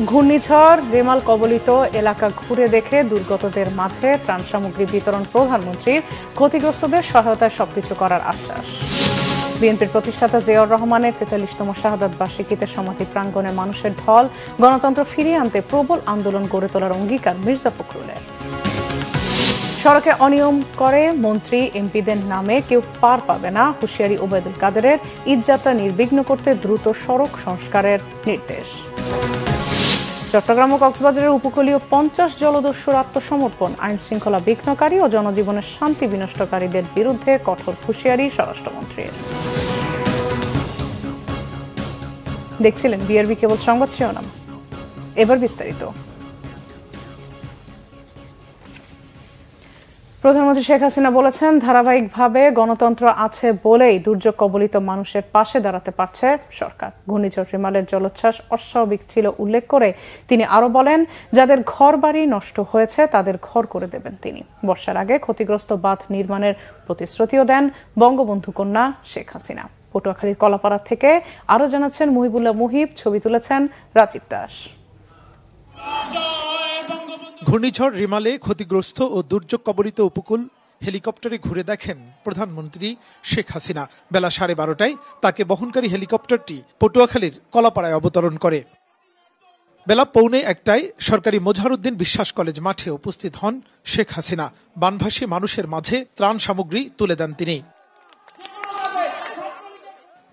ঘূর্ণিঝড় রেমাল কবলিত এলাকা ঘুরে দেখে দুর্গতদের মাঝে ত্রাণ সামগ্রী বিতরণ প্রধানমন্ত্রীর, ক্ষতিগ্রস্তদের সহায়তায় সবকিছু করার আশ্বাস। বিএনপির প্রতিষ্ঠাতা জিয়াউর রহমানের ৪৩তম শাহাদাত বার্ষিকীতে সমাধি প্রাঙ্গণে মানুষের ঢল, গণতন্ত্র ফিরিয়ে আনতে প্রবল আন্দোলন গড়ে তোলার অঙ্গীকার মির্জা ফখরুলের। সড়কে অনিয়ম করে মন্ত্রী এমপিদের নামে কেউ পার পাবে না, হুঁশিয়ারি ওবায়দুল কাদেরের। ঈদযাত্রা নির্বিঘ্ন করতে দ্রুত সড়ক সংস্কারের নির্দেশ। চট্টগ্রাম ও কক্সবাজারের উপকূলীয় ৫০ জলদস্যুর আত্মসমর্পণ, আইন শৃঙ্খলা বিঘ্নকারী ও জনজীবনের শান্তি বিনষ্টকারীদের বিরুদ্ধে কঠোর হুঁশিয়ারি স্বরাষ্ট্রমন্ত্রীর। দেখছিলেন বিআরবি কেবল সংবাদ শিরোনাম, এবার বিস্তারিত। প্রধানমন্ত্রী শেখ হাসিনা বলেছেন, ধারাবাহিকভাবে গণতন্ত্র আছে বলেই দুর্যোগ কবলিত মানুষের পাশে দাঁড়াতে পারছে সরকার। ঘূর্ণিঝড় রেমালের জলোচ্ছ্বাস অস্বাভাবিক ছিল উল্লেখ করে তিনি আরো বলেন, যাদের ঘরবাড়ি নষ্ট হয়েছে তাদের ঘর করে দেবেন তিনি। বর্ষার আগে ক্ষতিগ্রস্ত বাঁধ নির্মাণের প্রতিশ্রুতিও দেন বঙ্গবন্ধু কন্যা শেখ হাসিনা। পটুয়াখালীর কলাপাড়া থেকে আরো জানাচ্ছেন মুহিবুল্লাহ মুহিব, ছবি তুলেছেন রাজীব দাস। ঘূর্ণিঝড় রিমালে ক্ষতিগ্রস্ত ও দুর্যোগ কবলিত উপকূল হেলিকপ্টারে ঘুরে দেখেন প্রধানমন্ত্রী শেখ হাসিনা। বেলা 12:30টায় তাকে বহনকারী হেলিকপ্টারটি পটুয়াখালীর কলাপাড়ায় অবতরণ করে। বেলা 12:45টায় সরকারি মোজাহারউদ্দিন বিশ্বাস কলেজ মাঠে উপস্থিত হন শেখ হাসিনা। বানভাসী মানুষের মাঝে ত্রাণ সামগ্রী তুলে দেন তিনি।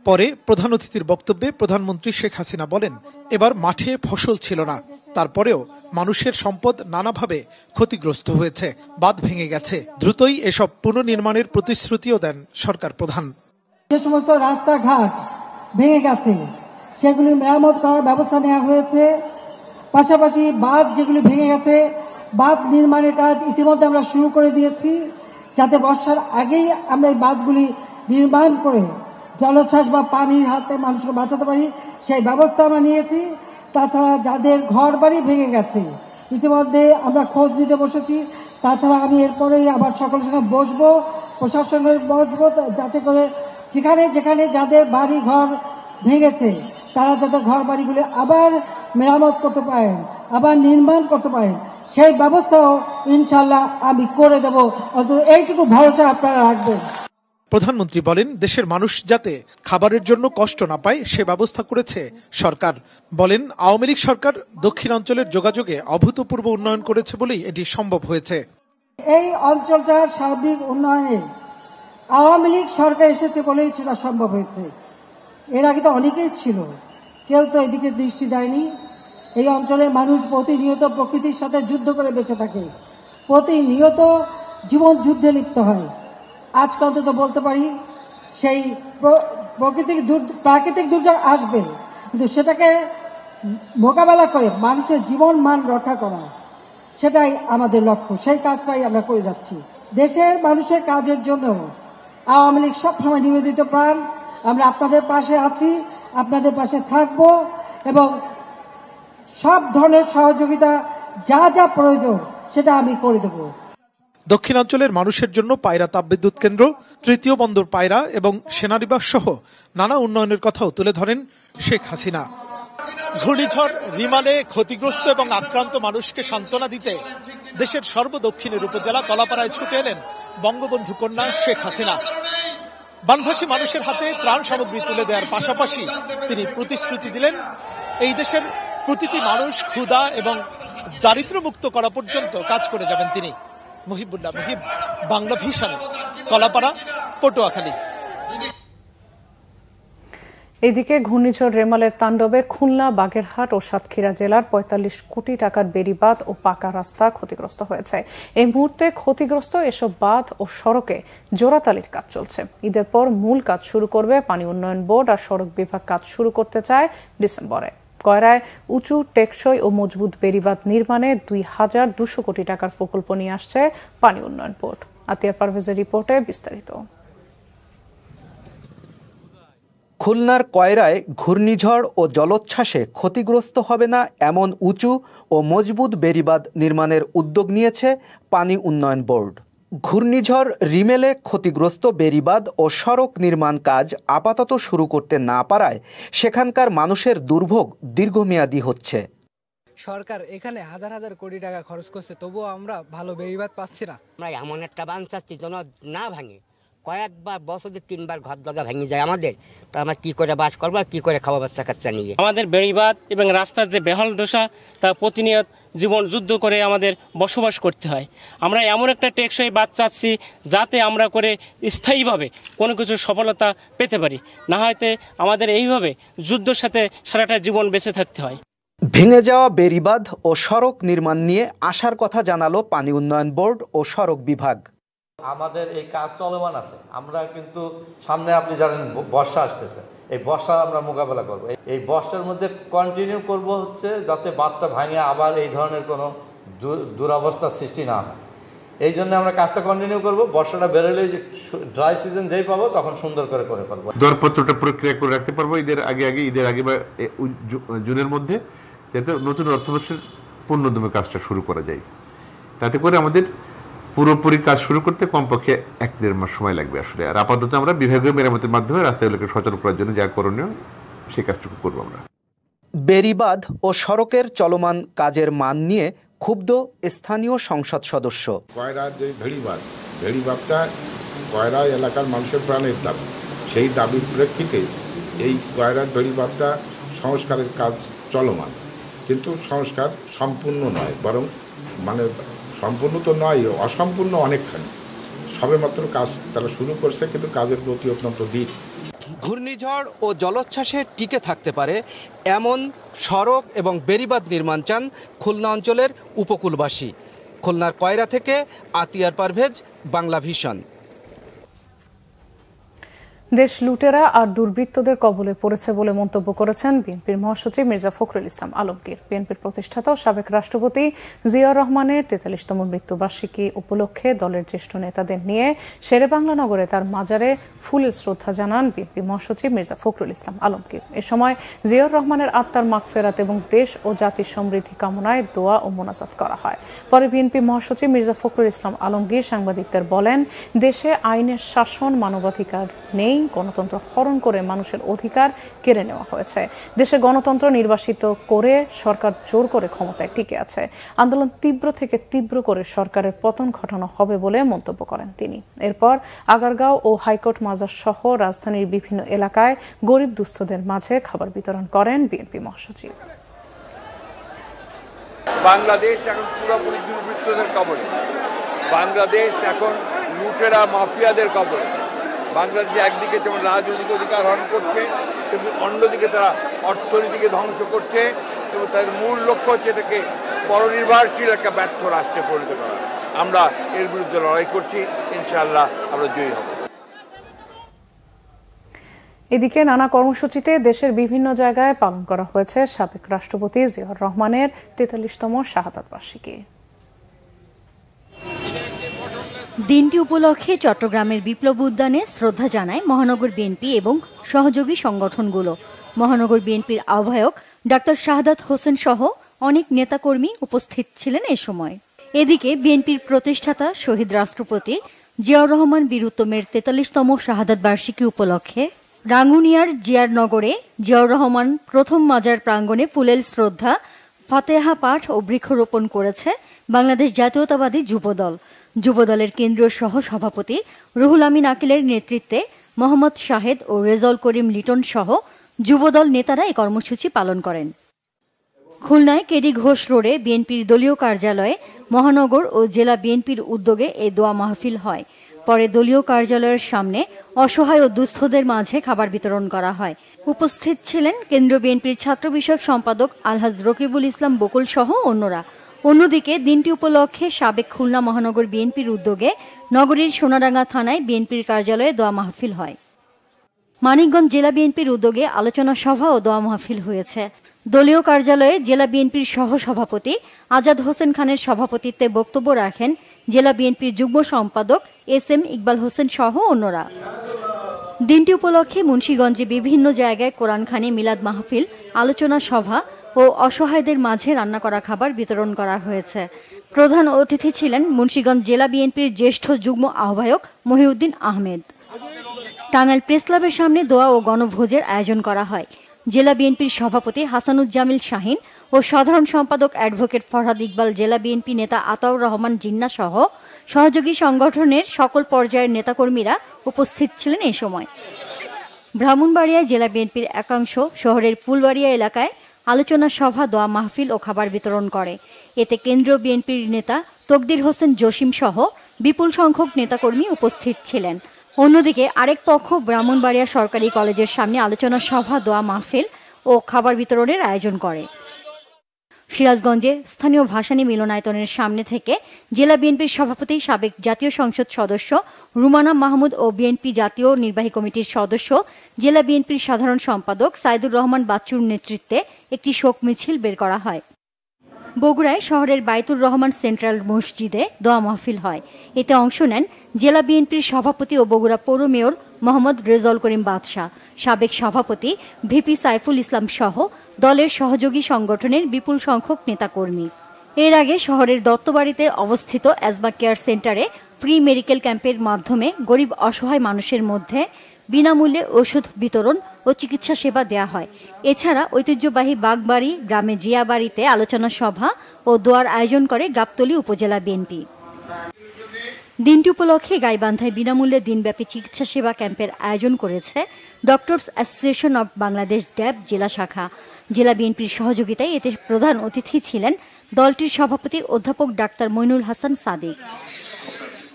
পরে প্রধান অতিথির বক্তব্যে প্রধানমন্ত্রী শেখ হাসিনা বলেন, এবার মাঠে ফসল ছিল না, তারপরেও মানুষের সম্পদ নানাভাবে ক্ষতিগ্রস্ত হয়েছে, বাঁধ ভেঙে গেছে। দ্রুতই এসব পুনর্নির্মাণের প্রতিশ্রুতিও দেন সরকার প্রধান। যে সমস্ত রাস্তাঘাট ভেঙে গেছে সেগুলি মেরামত করার ব্যবস্থা নেওয়া হয়েছে। পাশাপাশি বাঁধ যেগুলি ভেঙে গেছে, বাঁধ নির্মাণের কাজ ইতিমধ্যে আমরা শুরু করে দিয়েছি, যাতে বর্ষার আগেই আমরা এই বাঁধগুলি নির্মাণ করে জলোচ্ছ্বাস বা পানির হাতে মানুষকে বাঁচাতে পারি, সেই ব্যবস্থা আমরা নিয়েছি। তাছাড়া যাদের ঘর বাড়ি ভেঙে গেছে ইতিমধ্যে আমরা খোঁজ নিতে বসেছি। তাছাড়া আমি এরপরেই আবার সকলের সঙ্গে বসবো, প্রশাসনের বসবো, যাতে করে যেখানে যেখানে যাদের বাড়ি ঘর ভেঙেছে তারা যাতে ঘর বাড়িগুলি আবার মেরামত করতে পারেন, আবার নির্মাণ করতে পারেন, সেই ব্যবস্থাও ইনশাল্লাহ আমি করে দেবো। অন্তত এইটুকু ভরসা আপনারা রাখবেন। প্রধানমন্ত্রী বলেন, দেশের মানুষ যাতে খাবারের জন্য কষ্ট না পায় সে ব্যবস্থা করেছে সরকার। বলেন, আওয়ামী লীগ সরকার দক্ষিণাঞ্চলের যোগাযোগে অভূতপূর্ব উন্নয়ন করেছে বলেই এটি সম্ভব হয়েছে। এই অঞ্চলটার সার্বিক উন্নয়নে আওয়ামী লীগ সরকার এসেছে বলেই সেটা সম্ভব হয়েছে। এর আগে তো অনেকেই ছিল, কেউ তো এদিকে দৃষ্টি দেয়নি। এই অঞ্চলের মানুষ প্রতিনিয়ত প্রকৃতির সাথে যুদ্ধ করে বেঁচে থাকে, প্রতিনিয়ত জীবন যুদ্ধে লিপ্ত হয়। আজকে অন্তত বলতে পারি সেই প্রাকৃতিক দুর্যোগ আসবে, কিন্তু সেটাকে মোকাবেলা করে মানুষের জীবন মান রক্ষা করা, সেটাই আমাদের লক্ষ্য। সেই কাজটাই আমরা করে যাচ্ছি। দেশের মানুষের কাজের জন্য আওয়ামী লীগ সবসময় নিবেদিত প্রাণ। আমরা আপনাদের পাশে আছি, আপনাদের পাশে থাকব এবং সব ধরনের সহযোগিতা যা যা প্রয়োজন সেটা আমি করে দেব। দক্ষিণাঞ্চলের মানুষের জন্য পায়রা তাপবিদ্যুৎ কেন্দ্র, তৃতীয় বন্দর পায়রা এবং সেনানিবাস সহ নানা উন্নয়নের কথাও তুলে ধরেন শেখ হাসিনা। ঘূর্ণিঝড় রিমালে ক্ষতিগ্রস্ত এবং আক্রান্ত মানুষকে সান্ত্বনা দিতে দেশের সর্বদক্ষিণের উপজেলা কলাপাড়ায় ছুটে এলেন বঙ্গবন্ধু কন্যা শেখ হাসিনা। বানভাসী মানুষের হাতে ত্রাণ সামগ্রী তুলে দেওয়ার পাশাপাশি তিনি প্রতিশ্রুতি দিলেন, এই দেশের প্রতিটি মানুষ ক্ষুধা এবং দারিদ্র্যমুক্ত করা পর্যন্ত কাজ করে যাবেন তিনি। মুহিবুল্লাহ মুহিব, বাংলা ভিশন, কলাপাড়া, পটুয়াখালী। এদিকে ঘূর্ণিঝড় রেমালের তাণ্ডবে খুলনা, বাগেরহাট ও সাতক্ষীরা জেলার ৪৫ কোটি টাকার বেড়িবাঁধ ও পাকা রাস্তা ক্ষতিগ্রস্ত হয়েছে। এই মুহূর্তে ক্ষতিগ্রস্ত এসব বাঁধ ও সড়কে জোড়াতালির কাজ চলছে। ঈদের পর মূল কাজ শুরু করবে পানি উন্নয়ন বোর্ড, আর সড়ক বিভাগ কাজ শুরু করতে চায় ডিসেম্বরে। কয়রায় উঁচু, টেকসই ও মজবুত বেড়িবাঁধ নির্মাণে ২,২০০ কোটি টাকার প্রকল্প নিয়ে আসছে পানি উন্নয়ন বোর্ড। আতিয়া পারভেজের রিপোর্টে বিস্তারিত। খুলনার কয়রায় ঘূর্ণিঝড় ও জলোচ্ছ্বাসে ক্ষতিগ্রস্ত হবে না এমন উঁচু ও মজবুত বেড়িবাঁধ নির্মাণের উদ্যোগ নিয়েছে পানি উন্নয়ন বোর্ড। ঘূর্ণিঝড় রিমেলে ক্ষতিগ্রস্ত বেড়িবাঁধ ও সড়ক নির্মাণ কাজ আপাতত শুরু করতে না পারায় সেখানকার মানুষের দুর্ভোগ দীর্ঘমেয়াদী হচ্ছে। সরকার এখানে হাজার হাজার কোটি টাকা খরচ করছে, তবুও আমরা ভালো বেড়িবাঁধ পাচ্ছি না। আমরা এমন একটা বাঁধ চাচ্ছি যেন না ভাঙে, কয়েকবার বছরে 3বার ঘর দরজা ভেঙে যায় আমাদের, তো আমরা কি করে বাস করবো আর কি করে খাওয়া বাচ্চা কাচ্চা নিয়ে। আমাদের বেড়িবাঁধ এবং রাস্তার যে বেহাল দশা তা প্রতিনিয়ত জীবন যুদ্ধ করে আমাদের বসবাস করতে হয়। আমরা এমন একটা টেকসই বাঁধ চাচ্ছি যাতে আমরা করে স্থায়ীভাবে কোনো কিছু সফলতা পেতে পারি, না হয়তো আমাদের এইভাবে যুদ্ধের সাথে সারাটা জীবন বেঁচে থাকতে হয়। ভেঙে যাওয়া বেড়িবাঁধ ও সড়ক নির্মাণ নিয়ে আশার কথা জানালো পানি উন্নয়ন বোর্ড ও সড়ক বিভাগ। আমাদের এই কাজ চলমান আছে, আমরা কিন্তু সামনে আপনি জানেন বর্ষা আসতেছে, এই বর্ষা আমরা মোকাবেলা করব। এই বর্ষার মধ্যে কন্টিনিউ করব হচ্ছে যাতে বাঁধটা ভাঙে আবার এই ধরনের কোনো দুরবস্থার সৃষ্টি না হয়। এই জন্য আমরা কাজটা কন্টিনিউ করব। বর্ষাটা বেরোলে ড্রাই সিজন যেই পাবো তখন সুন্দর করে ফেলবো। দরপত্রটা প্রক্রিয়া করে রাখতে পারবো ঈদের আগে বা জুনের মধ্যে, যাতে নতুন অর্থবর্ষের পূর্ণদমে কাজটা শুরু করা যায়। তাতে করে আমাদের পুরোপুরি কাজ শুরু করতে কমপক্ষে 1-1.5 মাস সময় লাগবে আসলে। আর আপাতত আমরা বিভাগীয় মেরামতের মাধ্যমে রাস্তাগুলোকে সচল করার জন্য যা করণীয় সেই কাজটুকু করবো আমরা। বেড়িবাঁধ ও সড়কের চলমান কাজের মান নিয়ে ক্ষুব্ধ স্থানীয় সংসদ সদস্য। কয়রার যে ভেড়িবাঁধটা কয়রা এলাকার মানুষের প্রাণের দাবি, সেই দাবির প্রেক্ষিতে এই কয়রার ভেড়িবাঁধটা সংস্কারের কাজ চলমান, কিন্তু সংস্কার সম্পূর্ণ নয়, বরং সম্পূর্ণ তো নয়, অসম্পূর্ণ অনেকখানি। সবেমাত্র কাজ তারা শুরু করছে, কিন্তু কাজের গতি অত্যন্ত ধীর। ঘূর্ণিঝড় ও জলোচ্ছ্বাসে টিকে থাকতে পারে এমন সড়ক এবং বেড়িবাঁধ নির্মাণ চান খুলনা অঞ্চলের উপকূলবাসী। খুলনার কয়রা থেকে আতিয়ার পারভেজ, বাংলা ভিশন। দেশ লুটেরা আর দুর্বৃত্তদের কবলে পড়েছে বলে মন্তব্য করেছেন বিএনপির মহাসচিব মির্জা ফখরুল ইসলাম আলমগীর। বিএনপির প্রতিষ্ঠাতা ও সাবেক রাষ্ট্রপতি জিয়াউর রহমানের 43তম মৃত্যুবার্ষিকী উপলক্ষে দলের জ্যেষ্ঠ নেতাদের নিয়ে শেরেবাংলা নগরে তার মাজারে ফুলের শ্রদ্ধা জানান বিএনপি মহাসচিব মির্জা ফখরুল ইসলাম আলমগীর। এ সময় জিয়াউর রহমানের আত্মার মাগফিরাত এবং দেশ ও জাতির সমৃদ্ধি কামনায় দোয়া ও মোনাজাত করা হয়। পরে বিএনপি মহাসচিব মির্জা ফখরুল ইসলাম আলমগীর সাংবাদিকদের বলেন, দেশে আইনের শাসন, মানবাধিকার নেই, গণতন্ত্র হরণ করে মানুষের অধিকার কেড়ে নেওয়া হয়েছে। দেশে গণতন্ত্র নির্বাসিত করে সরকার জোর করে ক্ষমতায় টিকে আছে। আন্দোলন তীব্র থেকে তীব্র করে সরকারের পতন ঘটানো হবে বলে মন্তব্য করেন তিনি। এরপর আগারগাঁও ও হাইকোর্ট মাজার সহ রাজধানীর বিভিন্ন এলাকায় গরিব দুস্থদের মাঝে খাবার বিতরণ করেন বিএনপি মহাসচিব। বাংলাদেশ এখন পুরোপুরি দুর্বৃত্তদের কবলে, বাংলাদেশ এখন লুটেরা মাফিয়াদের কবলে। বাংলাদেশ একদিকে যেমন রাজনৈতিক অধিকার হরণ করছে, তেমনি অন্যদিকে তারা অর্থনীতিকে ধ্বংস করছে এবং তাদের মূল লক্ষ্য হচ্ছে এটাকে পরনির্ভরশীল একটা ব্যর্থ রাষ্ট্রে পরিণত করা। আমরা এর বিরুদ্ধে লড়াই করছি, ইনশাআল্লাহ আমরা জয়ী হব। এদিকে নানা কর্মসূচিতে দেশের বিভিন্ন জায়গায় পালন করা হয়েছে সাবেক রাষ্ট্রপতি জিয়াউর রহমানের 43তম শাহাদাত বার্ষিকী। দিনটি উপলক্ষে চট্টগ্রামের বিপ্লব উদ্যানে শ্রদ্ধা জানায় মহানগর বিএনপি এবং সহযোগী সংগঠনগুলো। মহানগর বিএনপির আহ্বায়ক ডাক্তার শাহাদাত হোসেন সহ অনেক নেতাকর্মী উপস্থিত ছিলেন এ সময়। এদিকে বিএনপির প্রতিষ্ঠাতা শহীদ রাষ্ট্রপতি জিয়াউর রহমান বীরুত্তমের 43তম শাহাদাত বার্ষিকী উপলক্ষে রাঙ্গুনিয়ার জিয়ারনগরে জিয়াউর রহমান প্রথম মাজার প্রাঙ্গণে ফুলেল শ্রদ্ধা, ফাতেহা পাঠ ও বৃক্ষরোপণ করেছে বাংলাদেশ জাতীয়তাবাদী যুবদল। যুবদলের কেন্দ্রীয় সহ সভাপতি রুহুল আমিন আকিলের নেতৃত্বে মোহাম্মদ শাহেদ ও রেজাউল করিম লিটন সহ যুবদল নেতারা এই কর্মসূচি পালন করেন। খুলনায় কেডি ঘোষ রোডে বিএনপির দলীয় কার্যালয়ে মহানগর ও জেলা বিএনপির উদ্যোগে এই দোয়া মাহফিল হয়। পরে দলীয় কার্যালয়ের সামনে অসহায় ও দুস্থদের মাঝে খাবার বিতরণ করা হয়। উপস্থিত ছিলেন কেন্দ্রীয় বিএনপির ছাত্র বিষয়ক সম্পাদক আলহাজ রকিবুল ইসলাম বকুল সহ অন্যরা। অন্যদিকে দিনটি উপলক্ষে সাবেক খুলনা মহানগর বিএনপির উদ্যোগে নগরীর সোনাডাঙ্গা থানায় বিএনপির কার্যালয়ে দোয়া মাহফিল হয়। মানিকগঞ্জ জেলা বিএনপির উদ্যোগে আলোচনা সভা ও দোয়া মাহফিল হয়েছে। দলীয় কার্যালয়ে জেলা বিএনপির সহ সভাপতি আজাদ হোসেন খানের সভাপতিত্বে বক্তব্য রাখেন জেলা বিএনপির যুগ্ম সম্পাদক SM ইকবাল হোসেন সহ অন্যরা। দিনটি উপলক্ষে মুন্সিগঞ্জে বিভিন্ন জায়গায় কোরআনখানি, মিলাদ মাহফিল, আলোচনা সভা ও অসহায়দের মাঝে রান্না করা খাবার বিতরণ করা হয়েছে। প্রধান অতিথি ছিলেন মুন্সিগঞ্জ জেলা বিএনপির জ্যেষ্ঠ যুগ্ম আহ্বায়ক মহিউদ্দিন আহমেদ। টাঙ্গাইল প্রেস ক্লাবের সামনে দোয়া ও গণভোজের আয়োজন করা হয়। জেলা বিএনপির সভাপতি হাসানুজ্জামিল শাহিন ও সাধারণ সম্পাদক অ্যাডভোকেট ফরহাদ ইকবাল, জেলা বিএনপি নেতা আতাউর রহমান জিন্না সহ সহযোগী সংগঠনের সকল পর্যায়ের নেতাকর্মীরা উপস্থিত ছিলেন এ সময়। ব্রাহ্মণবাড়িয়ায় জেলা বিএনপির একাংশ শহরের ফুলবাড়িয়া এলাকায় আলোচনা সভা, দোয়া মাহফিল ও খাবার বিতরণ করে। এতে কেন্দ্রীয় বিএনপির নেতা তকদির হোসেন জসিম সহ বিপুল সংখ্যক নেতাকর্মী উপস্থিত ছিলেন। অন্যদিকে আরেক পক্ষ ব্রাহ্মণবাড়িয়া সরকারি কলেজের সামনে আলোচনা সভা, দোয়া মাহফিল ও খাবার বিতরণের আয়োজন করে। সিরাজগঞ্জে স্থানীয় ভাসানী মিলনায়তনের সামনে থেকে জেলা বিএনপির সভাপতি, সাবেক জাতীয় সংসদ সদস্য রুমানা মাহমুদ ও বিএনপি জাতীয় নির্বাহী কমিটির সদস্য, জেলা বিএনপির সাধারণ সম্পাদক সাইদুর রহমান বাচ্চুর নেতৃত্বে একটি শোক মিছিল বের করা হয়। বগুড়ায় শহরের বাইতুর রহমান সেন্ট্রাল মসজিদে দোয়া মাহফিল হয়। এতে অংশ নেন জেলা বিএনপির সভাপতি ও বগুড়া পৌর মেয়র মোহাম্মদ রেজাউল করিম বাদশাহ, সাবেক সভাপতি ভিপি সাইফুল ইসলাম সহ দলের সহযোগী সংগঠনের বিপুল সংখ্যক নেতাকর্মী। এর আগে শহরের দত্তবাড়িতে অবস্থিত অ্যাজমা কেয়ার সেন্টারে ফ্রি মেডিকেল ক্যাম্পের মাধ্যমে গরিব অসহায় মানুষের মধ্যে বিনামূল্যে ওষুধ বিতরণ ও চিকিৎসা সেবা দেয়া হয়। এছাড়া ঐতিহ্যবাহী বাগবাড়ি গ্রামে জিয়াবাড়িতে আলোচনা সভা ও দোয়ার আয়োজন করে গাবতলী উপজেলা বিএনপি। দিনটি উপলক্ষে গাইবান্ধায় বিনামূল্যে দিনব্যাপী চিকিৎসা সেবা ক্যাম্পের আয়োজন করেছে ডক্টরস অ্যাসোসিয়েশন অব বাংলাদেশ ড্যাব জেলা শাখা। জেলা বিএনপির সহযোগিতায় এতে প্রধান অতিথি ছিলেন দলটির সভাপতি অধ্যাপক ডাক্তার মইনুল হাসান সাদিক।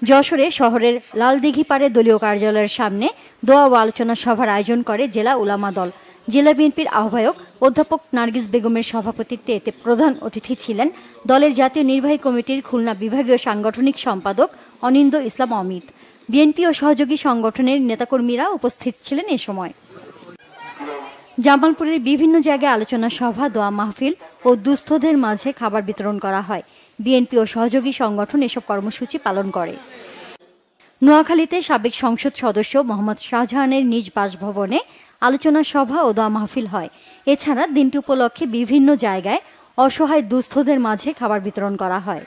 যশোরে শহরের লালদিঘি পাড়ে দলীয় কার্যালয়ের সামনে দোয়া ও আলোচনা সভার আয়োজন করে জেলা উলামা দল। জেলা বিএনপির আহ্বায়ক অধ্যাপক নার্গিস বেগমের সভাপতিত্বে এতে প্রধান অতিথি ছিলেন দলের জাতীয় নির্বাহী কমিটির খুলনা বিভাগীয় সাংগঠনিক সম্পাদক অনিন্দ ইসলাম অমিত। বিএনপি ও সহযোগী সংগঠনের নেতাকর্মীরা উপস্থিত ছিলেন এ সময়। জামালপুরের বিভিন্ন জায়গায় আলোচনা সভা, দোয়া মাহফিল ও দুস্থদের মাঝে খাবার বিতরণ করা হয়। বিএনপি ও সহযোগী সংগঠন এসব কর্মসূচি পালন করে। নোয়াখালীতে সাবেক সংসদ সদস্য মোহাম্মদ শাহজাহানের নিজ বাসভবনে আলোচনা সভা ও দোয়া মাহফিল হয়। এছাড়া দিনটি উপলক্ষে বিভিন্ন জায়গায় অসহায় দুস্থদের মাঝে খাবার বিতরণ করা হয়।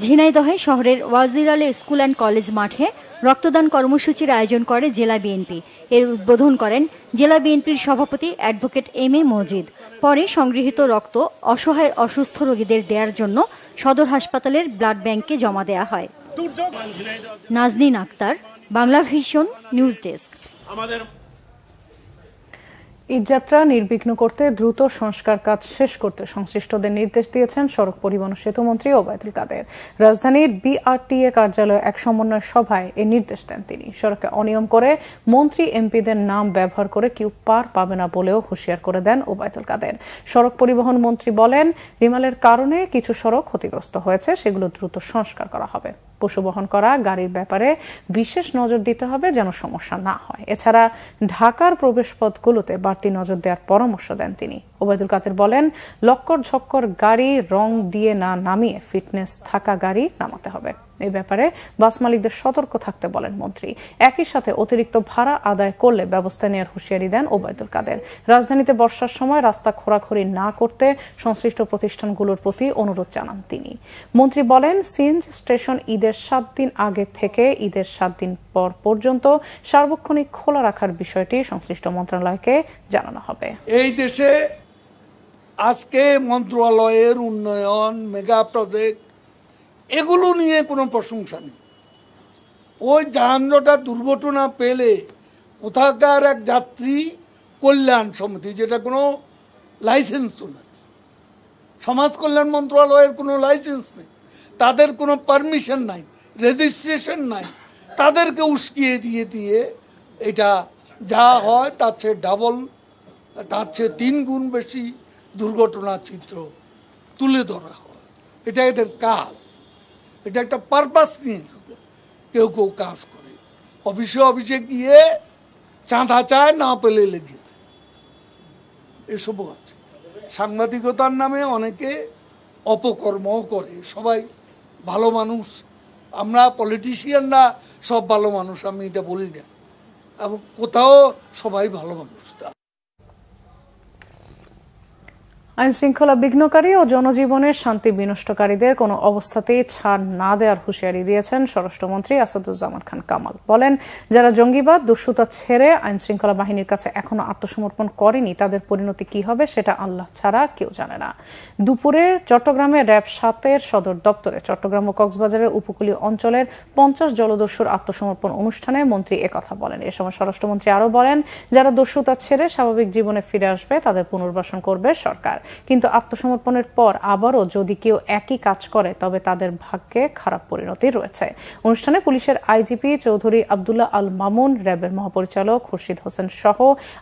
ঝিনাইদহে শহরের Wazir Ali school and college মাঠে রক্তদান কর্মসূচির আয়োজন করে জেলা বিএনপি। এর উদ্বোধন করেন জেলা বিএনপির সভাপতি অ্যাডভোকেট এম এ মজিদ। পরে সংগৃহীত রক্ত অসহায় অসুস্থ রোগীদের দেওয়ার জন্য সদর হাসপাতালের ব্লাড ব্যাংকে জমা দেওয়া হয়। Nazneen Akhtar, Bangla vision news desk. ঈদযাত্রা নির্বিঘ্ন করতে দ্রুত সংস্কার কাজ শেষ করতে সংশ্লিষ্টদের নির্দেশ দিয়েছেন সড়ক পরিবহন ও সেতুমন্ত্রী ওবায়দুল কাদের। রাজধানীর বিআরটিএ কার্যালয়ে এক সমন্বয় সভায় এই নির্দেশ দেন তিনি। সড়কে অনিয়ম করে মন্ত্রী এমপিদের নাম ব্যবহার করে কেউ পার পাবে না বলেও হুঁশিয়ার করে দেন ওবায়দুল কাদের। সড়ক পরিবহন মন্ত্রী বলেন, রিমালের কারণে কিছু সড়ক ক্ষতিগ্রস্ত হয়েছে, সেগুলো দ্রুত সংস্কার করা হবে। পশু বহন করা গাড়ির ব্যাপারে বিশেষ নজর দিতে হবে যেন সমস্যা না হয়। এছাড়া ঢাকার প্রবেশপথগুলোতে বাড়তি নজর দেওয়ার পরামর্শ দেন তিনি। ওবায়দুল কাদের বলেন, লক্কর ঝক্কর গাড়ি রং দিয়ে না নামিয়ে ফিটনেস থাকা গাড়ি নামাতে হবে। এই ব্যাপারে বাস মালিকদের সতর্ক থাকতে বলেন মন্ত্রী। একই সাথে অতিরিক্ত ভাড়া আদায় করলে ব্যবস্থা নেওয়ার হুঁশিয়ারি দেন ওবায়দুল কাদের। রাজধানীতে বর্ষার সময় রাস্তা খোঁড়াখুড়ি না করতে সংশ্লিষ্ট প্রতিষ্ঠানগুলোর প্রতি অনুরোধ জানান তিনি। মন্ত্রী বলেন, সিএনজি স্টেশন ঈদের 7 দিন আগে থেকে ঈদের 7 দিন পর পর্যন্ত সার্বক্ষণিক খোলা রাখার বিষয়টি সংশ্লিষ্ট মন্ত্রণালয়কে জানানো হবে। এই দেশে আজকে মন্ত্রণালয়ের উন্নয়ন, মেগা প্রজেক্ট, এগুলো নিয়ে কোনো প্রশংসা নেই। ওই যানজটা দুর্ঘটনা পেলে কোথাকার এক যাত্রী কল্যাণ সমিতি, যেটা কোনো লাইসেন্সও নেই, সমাজ কল্যাণ মন্ত্রণালয়ের কোনো লাইসেন্স নেই, তাদের কোনো পারমিশন নাই, রেজিস্ট্রেশন নাই, তাদেরকে উস্কিয়ে দিয়ে এটা যা হয় তার চেয়ে ডাবল, তার চেয়ে 3 গুণ বেশি দুর্ঘটনার চিত্র তুলে ধরা হয়। এটা এদের কাজ, এটা একটা পারপাস নিয়ে কেউ কেউ কাজ করে। অফিসে গিয়ে চাঁদা চায়, না পেলে লেগে দেয়, এসবও আছে। সাংবাদিকতার নামে অনেকে অপকর্মও করে। সবাই ভালো মানুষ, আমরা পলিটিশিয়ানরা সব ভালো মানুষ, আমি এটা বলি না, এবং কোথাও সবাই ভালো মানুষ। আইনশৃঙ্খলা বিঘ্নকারী ও জনজীবনের শান্তি বিনষ্টকারীদের কোনো অবস্থাতেই ছাড় না দেওয়ার হুঁশিয়ারি দিয়েছেন স্বরাষ্ট্রমন্ত্রী আসাদুজ্জামান খান কামাল। বলেন, যারা জঙ্গিবাদ দস্যুতা ছেড়ে আইনশৃঙ্খলা বাহিনীর কাছে এখনো আত্মসমর্পণ করেনি তাদের পরিণতি কি হবে সেটা আল্লাহ ছাড়া কেউ জানে না। দুপুরে চট্টগ্রামে র্যাব ৭-এর সদর দপ্তরে চট্টগ্রাম ও কক্সবাজারের উপকূলীয় অঞ্চলের ৫০ জলদস্যুর আত্মসমর্পণ অনুষ্ঠানে মন্ত্রী একথা বলেন। এ সময় স্বরাষ্ট্রমন্ত্রী আরও বলেন, যারা দস্যুতা ছেড়ে স্বাভাবিক জীবনে ফিরে আসবে তাদের পুনর্বাসন করবে সরকার, কিন্তু আত্মসমর্পণের পর আবারও যদি কেউ একই কাজ করে তবে তাদের ভাগ্যে খারাপ পরিণতি রয়েছে। অনুষ্ঠানে পুলিশের আইজিপি চৌধুরী আব্দুল্লাহ আল মামুন, র্যাবের মহাপরিচালক খুরশিদ হোসেন সহ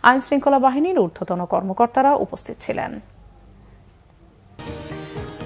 আইন শৃঙ্খলা বাহিনীর ঊর্ধ্বতন কর্মকর্তারা উপস্থিত ছিলেন।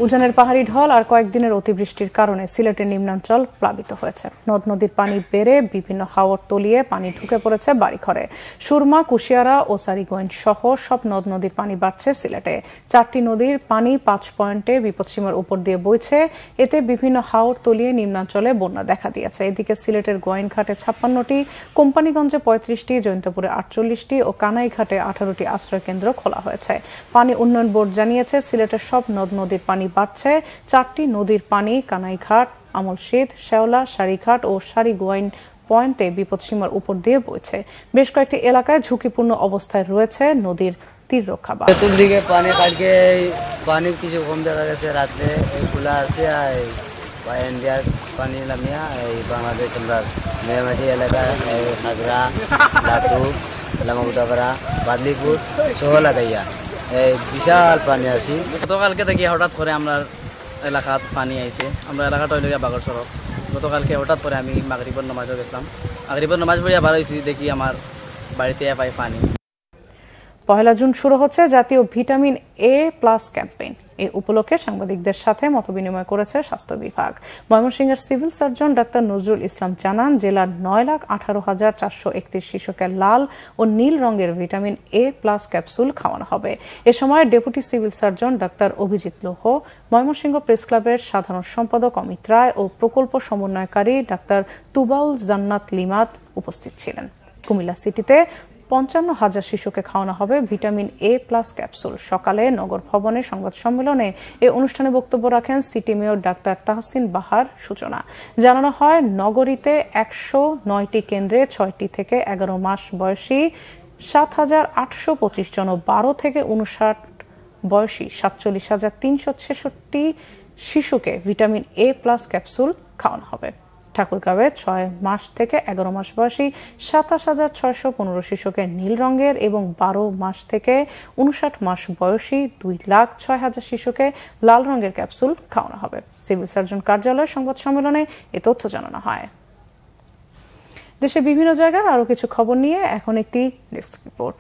উজানের পাহাড়ি ঢল আর কয়েকদিনের অতিবৃষ্টির কারণে সিলেটের নিম্নাঞ্চল প্লাবিত হয়েছে। নদ নদীর পানি বেড়ে বিভিন্ন হাওর তলিয়ে পানি ঢুকে পড়েছে বাড়িঘরে। সুরমা, কুশিয়ারা ও সারিগঞ্জ সহ সব নদ নদীর পানি বাড়ছে সিলেটে। 4টি নদীর পানি 5 পয়েন্টে বিপদসীমার উপর দিয়ে বইছে। এতে বিভিন্ন হাওর তলিয়ে নিম্নাঞ্চলে বন্যা দেখা দিয়েছে। এদিকে সিলেটের গোয়াইনঘাটে 56টি, কোম্পানিগঞ্জে 35টি, জৈন্তপুরে 48টি ও কানাইঘাটে 18টি আশ্রয়কেন্দ্র খোলা হয়েছে। পানি উন্নয়ন বোর্ড জানিয়েছে, সিলেটের সব নদ নদীর পানি বাড়ছে। 4টি নদীর পানি কানাইঘাট, আমলশীদ, শেওলা, সারিঘাট ও সারিগোয়াইন পয়েন্টে বিপদসীমার উপর দিয়ে বইছে। বেশ কয়েকটি এলাকায় ঝুঁকিপূর্ণ অবস্থায় রয়েছে নদীর তীর রক্ষা বাঁধ। চতুর্দিকে পানি কালকে পানি কিছু কম দেখা গেছে, রাত্রে খোলা আছে। ইন্ডিয়ার পানি নামিয়া এই বাংলাদেশ আমরা মেয়ামাটি এলাকায় খাগড়া, লাতু, লামাগুটাপাড়া, বাদলিপুর সহ লাগাইয়া এই বিশাল পানি আছে। গতকালকে থেকে হঠাৎ করে আমরা এলাকাত পানি আইছে। আমরা এলাকাটা হইল বাগর সড়ক। গতকালকে হঠাৎ করে আমি মাগরিবের নামাজও গেছিলাম। মাগরিবের নামাজ পড়িয়া বার হয়েছি, দেখি আমার বাড়িতে পাই পানি। 1 জুন শুরু হচ্ছে জাতীয় ভিটামিন A+ ক্যাম্পেইন। এই উপলক্ষে সাংবাদিকদের সাথে মতবিনিময় করেছে স্বাস্থ্য বিভাগ। ময়মনসিংহের civil surgeon doctor Nazrul Islam জানান, জেলার 9,18,431 শিশুকে লাল ও নীল রঙের ভিটামিন A+ ক্যাপসুল খাওয়ানো হবে। এ সময় deputy civil surgeon doctor Abhijit Loh, Mymensingh press ক্লাবের সাধারণ সম্পাদক অমিত রায় ও প্রকল্প সমন্বয়কারী ডাক্তার তুবাউল জান্নাত লিমাত উপস্থিত ছিলেন। কুমিল্লা সিটিতে 55,000 শিশুকে খাওয়ানো হবে ভিটামিন A+ ক্যাপসুল। সকালে নগর ভবনে সংবাদ সম্মেলনে এই অনুষ্ঠানে বক্তব্য রাখেন সিটি মেয়র ডাক্তার তাহসিন বাহার সূচনা। জানানো হয়, নগরীতে 109টি কেন্দ্রে 6টি থেকে 11 মাস বয়সী 7,825 জন ও 12 থেকে 59 বয়সী 47,366 শিশুকে ভিটামিন A+ ক্যাপসুল খাওয়ানো হবে। ঠাকুরগাঁওয়ে 6 মাস থেকে 11 মাস বয়সী 27,615 শিশুকে নীল রঙের এবং 12 মাস থেকে 59 মাস বয়সী 2,06,000 শিশুকে লাল রঙের ক্যাপসুল খাওয়ানো হবে। সিভিল সার্জন কার্যালয়ের সংবাদ সম্মেলনে এ তথ্য জানানো হয়। দেশে বিভিন্ন জায়গার আরও কিছু খবর নিয়ে এখন একটি ডেস্ক রিপোর্ট।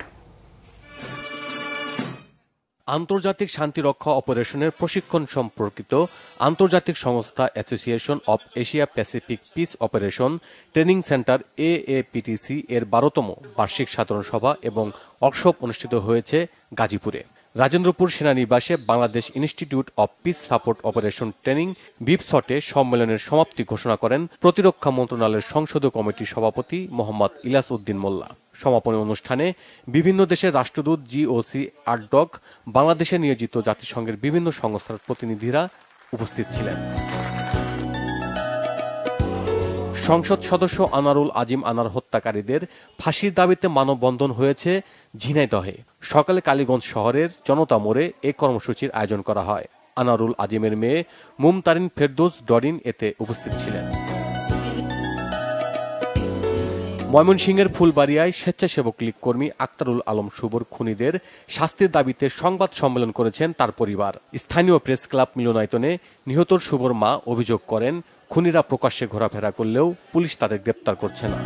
আন্তর্জাতিক শান্তিরক্ষা অপারেশনের প্রশিক্ষণ সম্পর্কিত আন্তর্জাতিক সংস্থা association of Asia Pacific piece operation training centre AAPTC এর 12তম বার্ষিক সাধারণ সভা এবং ওয়ার্কশপ অনুষ্ঠিত হয়েছে গাজীপুরে। রাজেন্দ্রপুর সেনানিবাসে Bangladesh institute of peace support operation training বিপসটে সম্মেলনের সমাপ্তি ঘোষণা করেন প্রতিরক্ষা মন্ত্রণালয়ের সংসদীয় কমিটির সভাপতি মোহাম্মদ ইলিয়াস উদ্দিন মোল্লা। সমাপনী অনুষ্ঠানে বিভিন্ন দেশের রাষ্ট্রদূত, GOC, আটডগ, বাংলাদেশে নিয়োজিত জাতিসংঘের বিভিন্ন সংস্থার প্রতিনিধিরা উপস্থিত ছিলেন। সংসদ সদস্য আনারুল আজিম আনার হত্যাকারীদের ফাঁসির দাবিতে মানববন্ধন হয়েছে ঝিনাইদহে। সকালে কালীগঞ্জ শহরের জনতা মোড়ে এ কর্মসূচির আয়োজন করা হয়। আনারুল আজিমের মেয়ে মুমতারিন ফেরদৌস ডরিন এতে উপস্থিত ছিলেন। ময়মনসিংহের ফুলবাড়িয়ায় স্বেচ্ছাসেবক লীগ কর্মী আক্তারুল আলম শুভর খুনিদের শাস্তির দাবিতে সংবাদ সম্মেলন করেছেন তার পরিবার। স্থানীয় প্রেস ক্লাব মিলনায়তনে নিহতর শুভর মা অভিযোগ করেন, খুনিরা প্রকাশ্যে ঘোরাফেরা করলেও পুলিশ তাদের গ্রেপ্তার করছে না।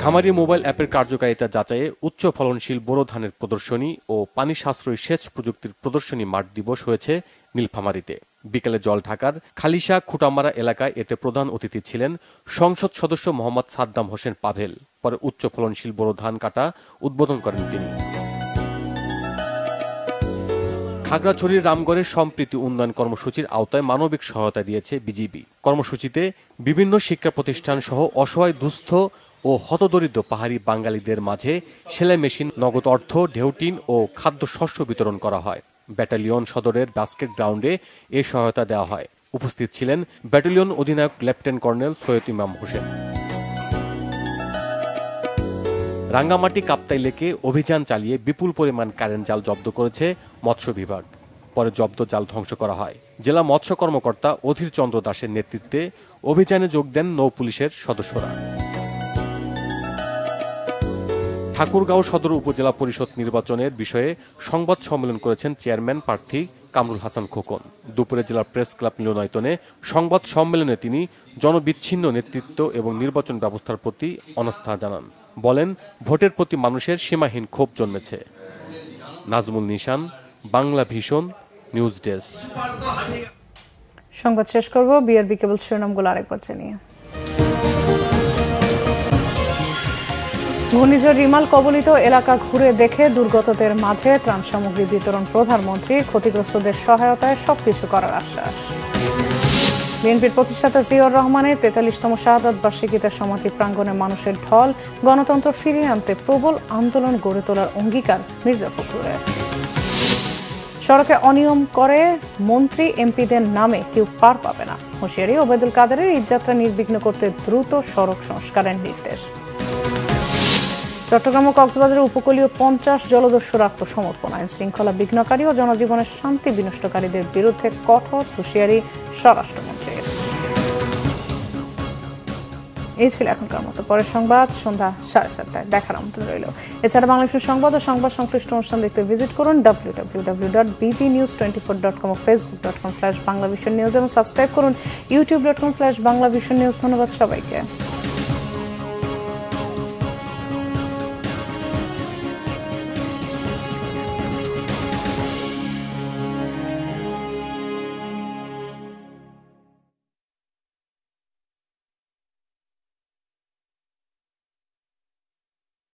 খামারি মোবাইল অ্যাপের কার্যকারিতা যাচাইয়ে উচ্চ ফলনশীল বোরো ধানের প্রদর্শনী ও পানি সাশ্রয়ী সেচ প্রযুক্তির প্রদর্শনী মাঠ দিবস হয়েছে নীলফামারীতে। বিকেলে জল ঢাকার খালিশা খুঁটামারা এলাকায় এতে প্রধান অতিথি ছিলেন সংসদ সদস্য মোহাম্মদ সাদ্দাম হোসেন পাভেল। পরে উচ্চ ফলনশীল বোরো ধান কাটা উদ্বোধন করেন তিনি। খাগড়াছড়ির রামগড়ের সম্প্রীতি উন্নয়ন কর্মসূচির আওতায় মানবিক সহায়তা দিয়েছে বিজিবি। কর্মসূচিতে বিভিন্ন শিক্ষা প্রতিষ্ঠান সহ অসহায় দুস্থ ও হতদরিদ্র পাহাড়ি বাঙালিদের মাঝে সেলাই মেশিন, নগদ অর্থ, ঢেউটিন ও খাদ্যশস্য বিতরণ করা হয়। ব্যাটালিয়ন সদরের বাস্কেট গ্রাউন্ডে এ সহায়তা দেওয়া হয়। উপস্থিত ছিলেন ব্যাটালিয়ন অধিনায়ক লেফটেন্যান্ট কর্নেল সৈয়দ ইমাম হোসেন। রাঙ্গামাটি কাপ্তাই লেকে অভিযান চালিয়ে বিপুল পরিমাণ কারেন্ট জাল জব্দ করেছে মৎস্য বিভাগ। পরে জব্দ জাল ধ্বংস করা হয়। জেলা মৎস্য কর্মকর্তা অধীর চন্দ্র দাসের নেতৃত্বে অভিযানে যোগ দেন নৌ পুলিশের সদস্যরা। ঠাকুরগাঁও সদর উপজেলা পরিষদ নির্বাচনের বিষয়ে সংবাদ সম্মেলন করেছেন চেয়ারম্যান প্রার্থী কামরুল হাসান খোকন। দুপুরে জেলা প্রেস ক্লাব মিলনায়তনে সংবাদ সম্মেলনে তিনি জনবিচ্ছিন্ন নেতৃত্ব এবং নির্বাচন ব্যবস্থার প্রতি অনাস্থা জানান। বলেন, ভোটের প্রতি মানুষের সীমাহীন ক্ষোভ জন্মেছে। নাজমুল নিশান, বাংলা ভিশন, নিউজ ডেস্ক। সংবাদ শেষ করব বিআরবি কেবল শিরোনামগুলো আরেকবার জানিয়ে। ঘূর্ণিঝড় রিমাল কবলিত এলাকা ঘুরে দেখে দুর্গতদের মাঝে ত্রাণ সামগ্রী বিতরণ প্রধানমন্ত্রীর, ক্ষতিগ্রস্তদের সহায়তায় সবকিছু করার আশ্বাস। বিএনপির প্রতিষ্ঠাতা জিয়াউর রহমানের ৪৩তম শাহাদাত বার্ষিকীতে সমাধি প্রাঙ্গণে মানুষের ঢল, গণতন্ত্র ফিরিয়ে আনতে প্রবল আন্দোলন গড়ে তোলার অঙ্গীকার মির্জা ফখরুলের। সড়কে অনিয়ম করে মন্ত্রী এমপিদের নামে কেউ পার পাবে না, হুঁশিয়ারি ওবায়দুল কাদেরের। ঈদযাত্রা নির্বিঘ্ন করতে দ্রুত সড়ক সংস্কারের নির্দেশ। চট্টগ্রাম ও কক্সবাজারের উপকূলীয় 50 জলদস্যুর আত্মসমর্পণ, আইন শৃঙ্খলা বিঘ্নকারী ও জনজীবনের শান্তি বিনষ্টকারীদের বিরুদ্ধে কঠোর হুঁশিয়ারি স্বরাষ্ট্রমন্ত্রীর। এই ছিল এখনকার মতো। পরের সংবাদ সন্ধ্যা 7:30টায় দেখার আমন্ত্রণ রইল। এছাড়া বাংলাদেশের সংবাদ ও সংবাদ সংশ্লিষ্ট অনুষ্ঠান দেখতে ভিজিট করুন www.bbnews24.com ও facebook.com/banglavisionnews এবং সাবস্ক্রাইব করুন youtube.com/banglavisionnews। ধন্যবাদ সবাইকে।